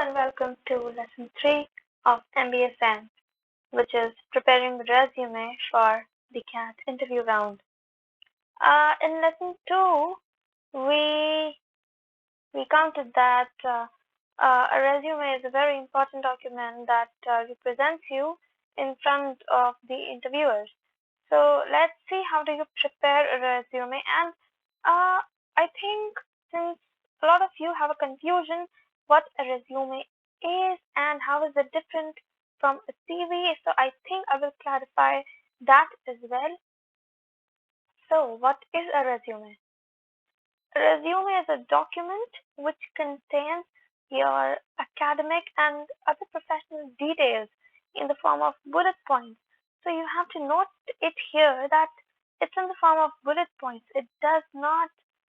and welcome to Lesson 3 of MBA Science, which is preparing the resume for the CAT interview round. In Lesson 2, we counted that a resume is a very important document that represents you in front of the interviewers. So let's see how do you prepare a resume. And I think since a lot of you have a confusion what a resume is and how is it different from a CV, so I think I will clarify that as well. So what is a resume? A resume is a document which contains your academic and other professional details in the form of bullet points. So you have to note it here that it's in the form of bullet points. It does not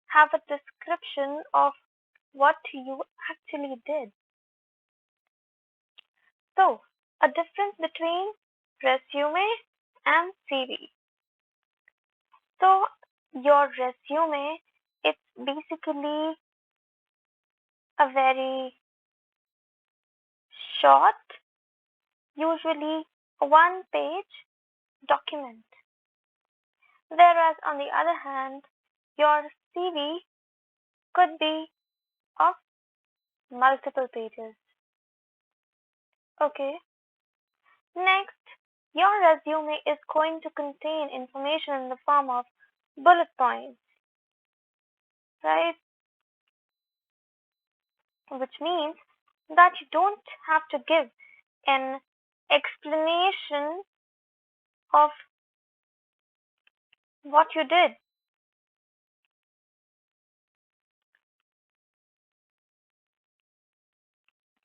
have a description of what you actually did. So a difference between resume and CV. So your resume, it's basically a very short, usually one-page document. Whereas on the other hand, your CV could be of multiple pages. Okay. Next, your resume is going to contain information in the form of bullet points, right? Which means that you don't have to give an explanation of what you did.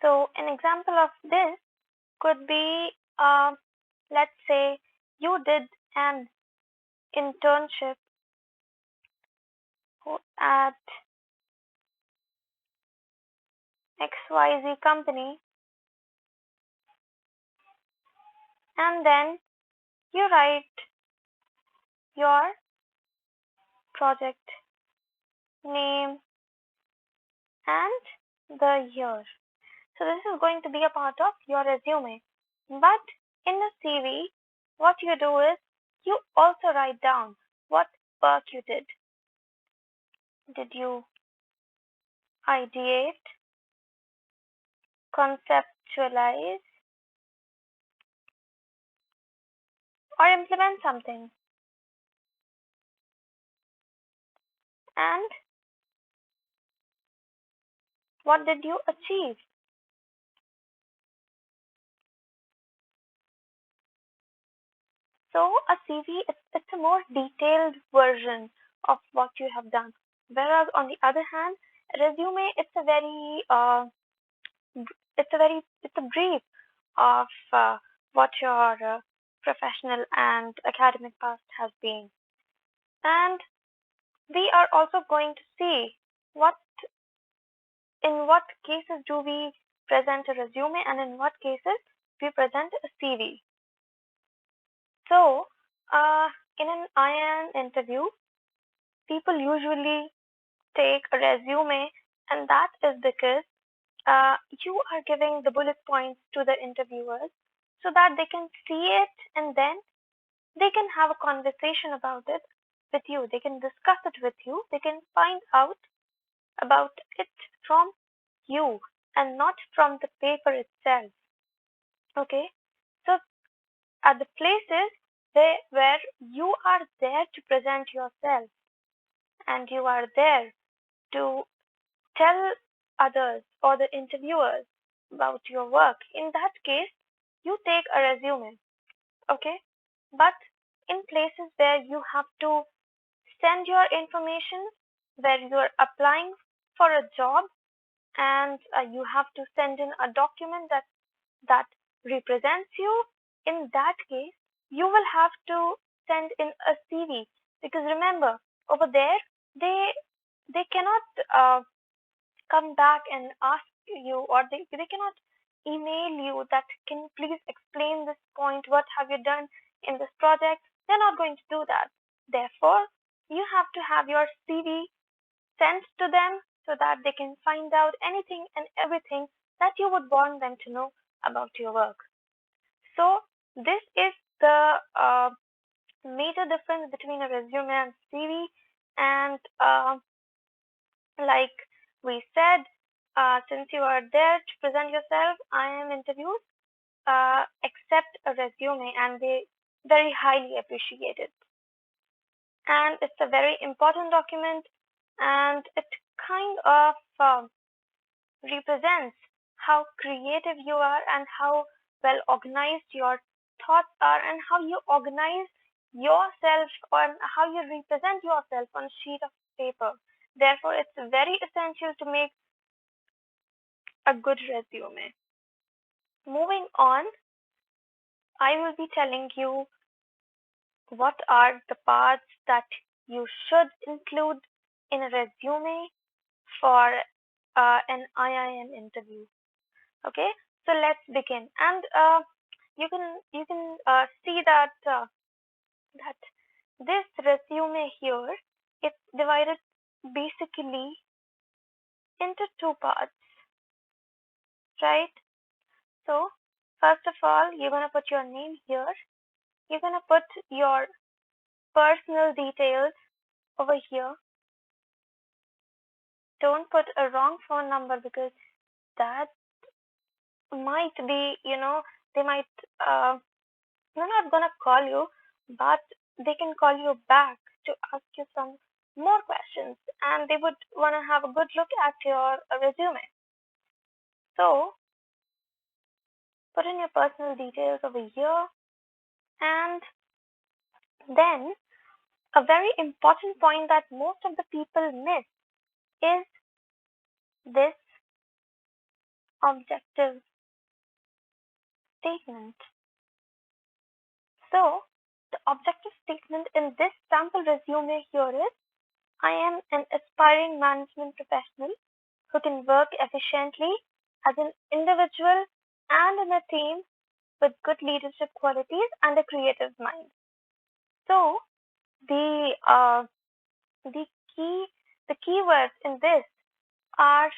So an example of this could be, let's say you did an internship at XYZ company, and then you write your project name and the year. So this is going to be a part of your resume. But in a CV, what you do is you also write down what work you did. Did you ideate, conceptualize, or implement something? And what did you achieve? So a CV, it's a more detailed version of what you have done. Whereas on the other hand, resume, it's a brief of what your professional and academic past has been. And we are also going to see in what cases do we present a resume and in what cases we present a CV. So, in an IIM interview, people usually take a resume, and that is because you are giving the bullet points to the interviewers so that they can see it and then they can have a conversation about it with you. They can discuss it with you. They can find out about it from you and not from the paper itself. Okay, so at the places where you are there to present yourself and you are there to tell others or the interviewers about your work, in that case, you take a resume. Okay, but in places where you have to send your information, where you are applying for a job and you have to send in a document that represents you, in that case, you will have to send in a CV, because remember, over there, they cannot come back and ask you, or they cannot email you that can you please explain this point, what have you done in this project. They're not going to do that. Therefore, you have to have your CV sent to them so that they can find out anything and everything that you would want them to know about your work. So this is the major difference between a resume and CV. And like we said, since you are there to present yourself, IIM interviews accept a resume and they very highly appreciate it. And it's a very important document, and it kind of represents how creative you are and how well organized your thoughts are and how you organize yourself or how you represent yourself on a sheet of paper. Therefore, it's very essential to make a good resume. Moving on, I will be telling you what are the parts that you should include in a resume for an IIM interview. Okay, so let's begin. And you can see that this resume here is divided basically into two parts, right? So first of all, you're gonna put your name here. You're gonna put your personal details over here. Don't put a wrong phone number because that might be, they might, they're not gonna call you, but they can call you back to ask you some more questions and they would want to have a good look at your resume. So put in your personal details over here, and then a very important point that most of the people miss is this objective statement. So the objective statement in this sample resume here is, I am an aspiring management professional who can work efficiently as an individual and in a team with good leadership qualities and a creative mind. So the uh, the key the keywords in this are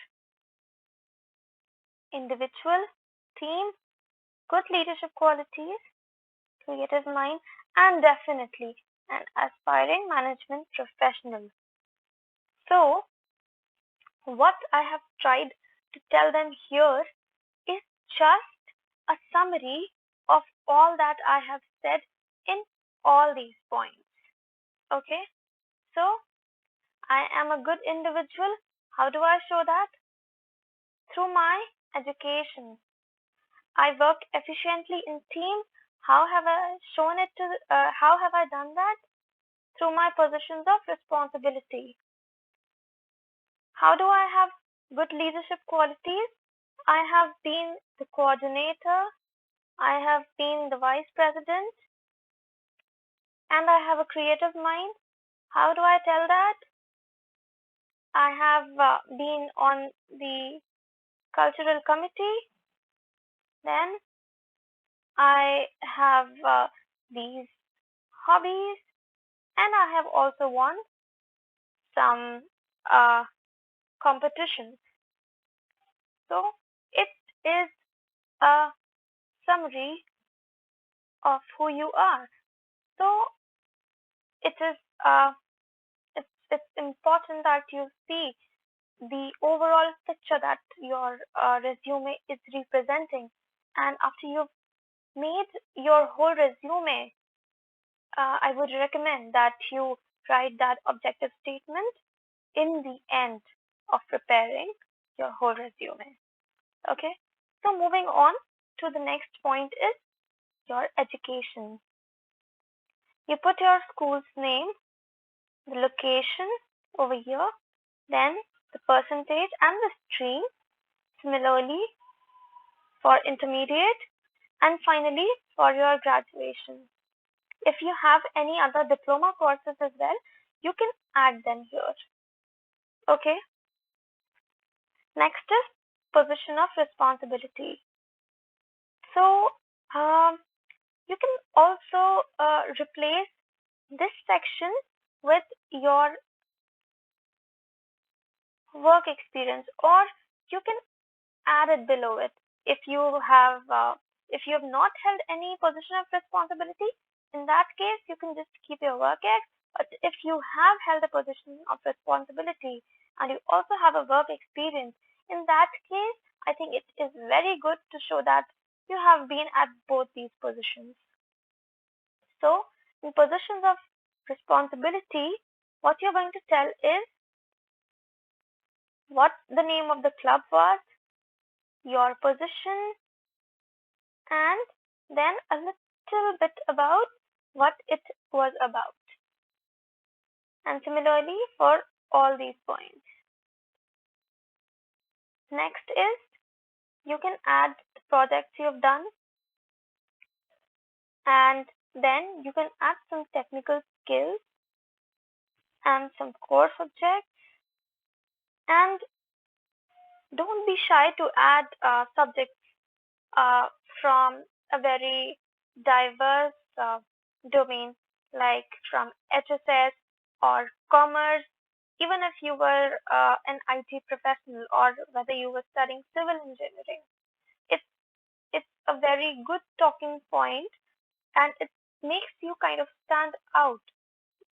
individual, team, good leadership qualities, creative mind, and definitely an aspiring management professional. So what I have tried to tell them here is just a summary of all that I have said in all these points. Okay, so I am a good individual. How do I show that? Through my education. I work efficiently in teams. How have I shown it to? How have I done that? Through my positions of responsibility. How do I have good leadership qualities? I have been the coordinator. I have been the vice president, and I have a creative mind. How do I tell that? I have been on the cultural committee. Then I have these hobbies, and I have also won some uh, competitions. So it is a summary of who you are. So it is it's important that you see the overall picture that your resume is representing. And after you've made your whole resume, I would recommend that you write that objective statement in the end of preparing your whole resume. Okay, so moving on to the next point is your education. You put your school's name, the location over here, then the percentage and the stream, similarly for intermediate, and finally for your graduation. If you have any other diploma courses as well, you can add them here. Okay, next is position of responsibility. So you can also replace this section with your work experience, or you can add it below it. If you have if you have not held any position of responsibility, in that case you can just keep your work ex. But if you have held a position of responsibility and you also have a work experience, in that case I think it is very good to show that you have been at both these positions. So in positions of responsibility, what you're going to tell is what the name of the club was, your position, and then a little bit about what it was about. And similarly for all these points. Next is you can add the projects you've done, and then you can add some technical skills and some core subjects, and don't be shy to add subjects uh, from a very diverse domain, like from HSS or commerce, even if you were an IT professional or whether you were studying civil engineering. It's it's a very good talking point, and it makes you kind of stand out,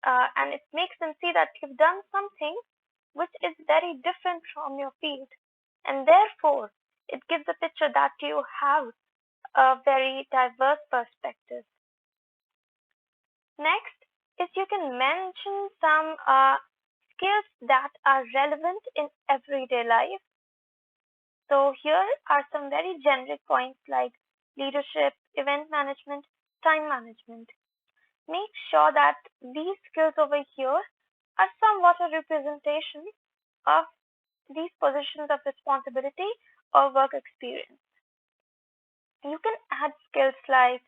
and it makes them see that you've done something which is very different from your field, and therefore it gives a picture that you have a very diverse perspective. Next is you can mention some skills that are relevant in everyday life. So here are some very generic points like leadership, event management, time management. Make sure that these skills over here are somewhat a representation of these positions of responsibility or work experience. You can add skills like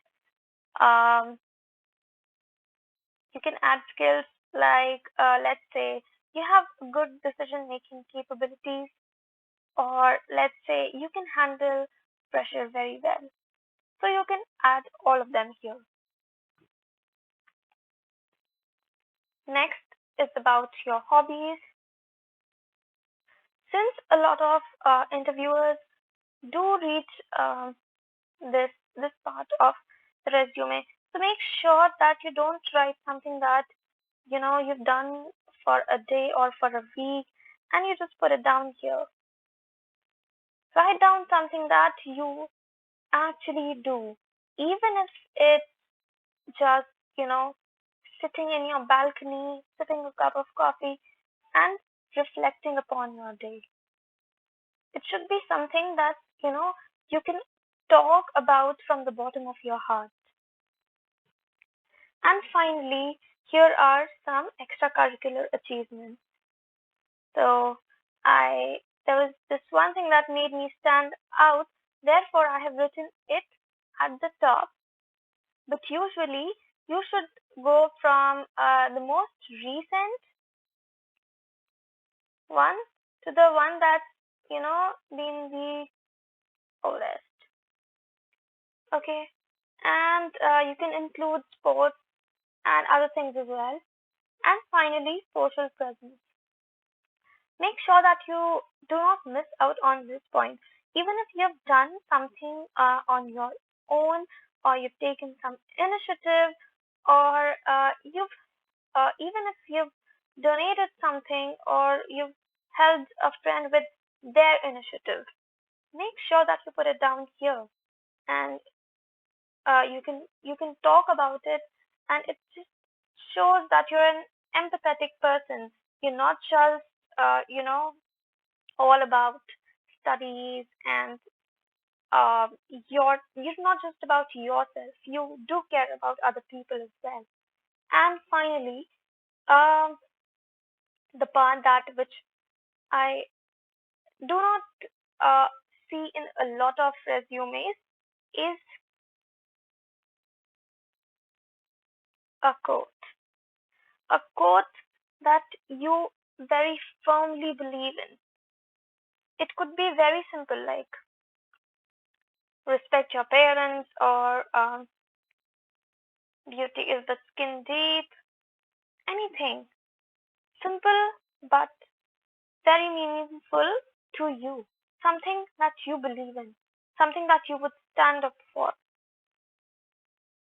um, you can add skills like let's say you have good decision making capabilities, or let's say you can handle pressure very well. So you can add all of them here. Next is about your hobbies. Since a lot of interviewers do reach this part of the resume, so make sure that you don't write something that you've done for a day or for a week and you just put it down here. Write down something that you actually do, even if it's just sitting in your balcony, sipping a cup of coffee, and reflecting upon your day. It should be something that you can talk about from the bottom of your heart. And finally, here are some extracurricular achievements. So I there was this one thing that made me stand out, therefore I have written it at the top. But usually you should go from the most recent one to the one that's been the oldest. Okay, and you can include sports and other things as well. And finally, social presence. Make sure that you do not miss out on this point. Even if you've done something on your own, or you've taken some initiative, or you've even if you've donated something or you've helped a friend with their initiative, make sure that you put it down here, and you can talk about it, and it just shows that you're an empathetic person. You're not just all about studies, and you're not just about yourself. You do care about other people as well. And finally, um, the part that which I do not uh, see in a lot of resumes is a quote. A quote that you very firmly believe in. It could be very simple, like respect your parents, or beauty is the skin deep, anything. Simple but very meaningful to you. something that you believe in, something that you would stand up for.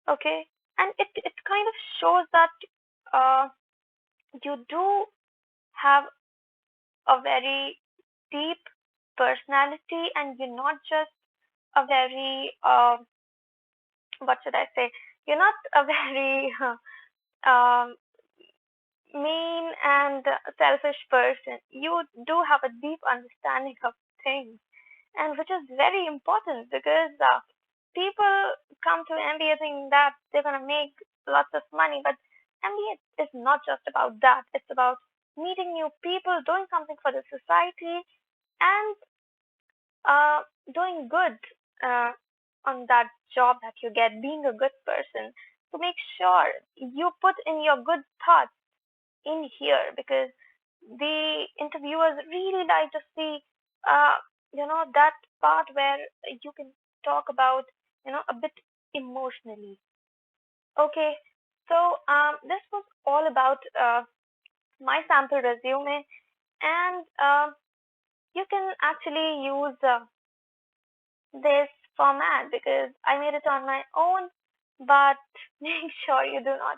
Okay, and it kind of shows that uh, you do have a very deep personality, and you're not just a very what should I say? You're not a very um, mean and selfish person. You do have a deep understanding of things, and which is very important because people come to MBA thinking that they're gonna make lots of money, but MBA is not just about that. It's about meeting new people, doing something for the society, and uh, doing good uh, on that job that you get, being a good person, to make sure you put in your good thoughts in here, because the interviewers really like to see, uh, that part where you can talk about, a bit emotionally. Okay, so this was all about my sample resume, and you can actually use this format because I made it on my own, but make sure you do not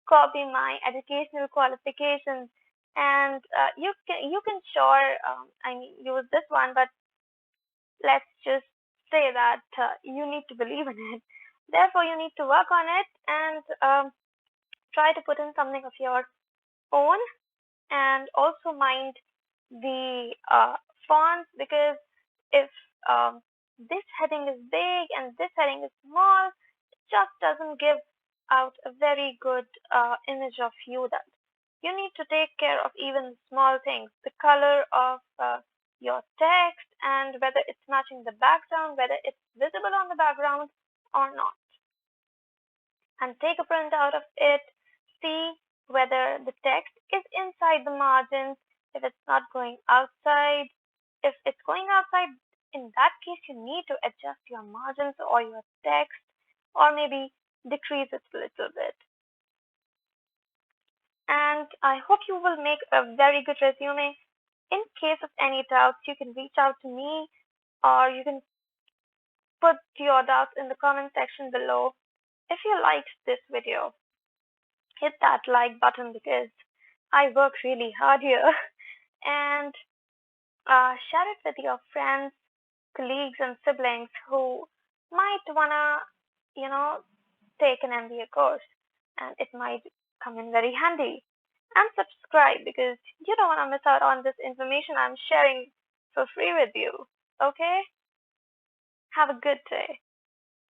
copy my educational qualifications. And you can sure use this one, but let's just say that you need to believe in it. Therefore, you need to work on it and try to put in something of your own, and also mind the fonts, because if this heading is big and this heading is small, it just doesn't give out a very good image of you. That you need to take care of even small things, the color of your text, and whether it's matching the background, whether it's visible on the background or not, and take a printout of it. See whether the text is inside the margins, if it's not going outside. If it's going outside, in that case, you need to adjust your margins or your text, or maybe decrease it a little bit. And I hope you will make a very good resume. In case of any doubts, you can reach out to me, or you can put your doubts in the comment section below. If you liked this video, hit that like button because I work really hard here. And share it with your friends, colleagues, and siblings who might wanna, you know, take an MBA course, and it might come in very handy. And subscribe because you don't wanna miss out on this information I'm sharing for free with you. Okay? Have a good day.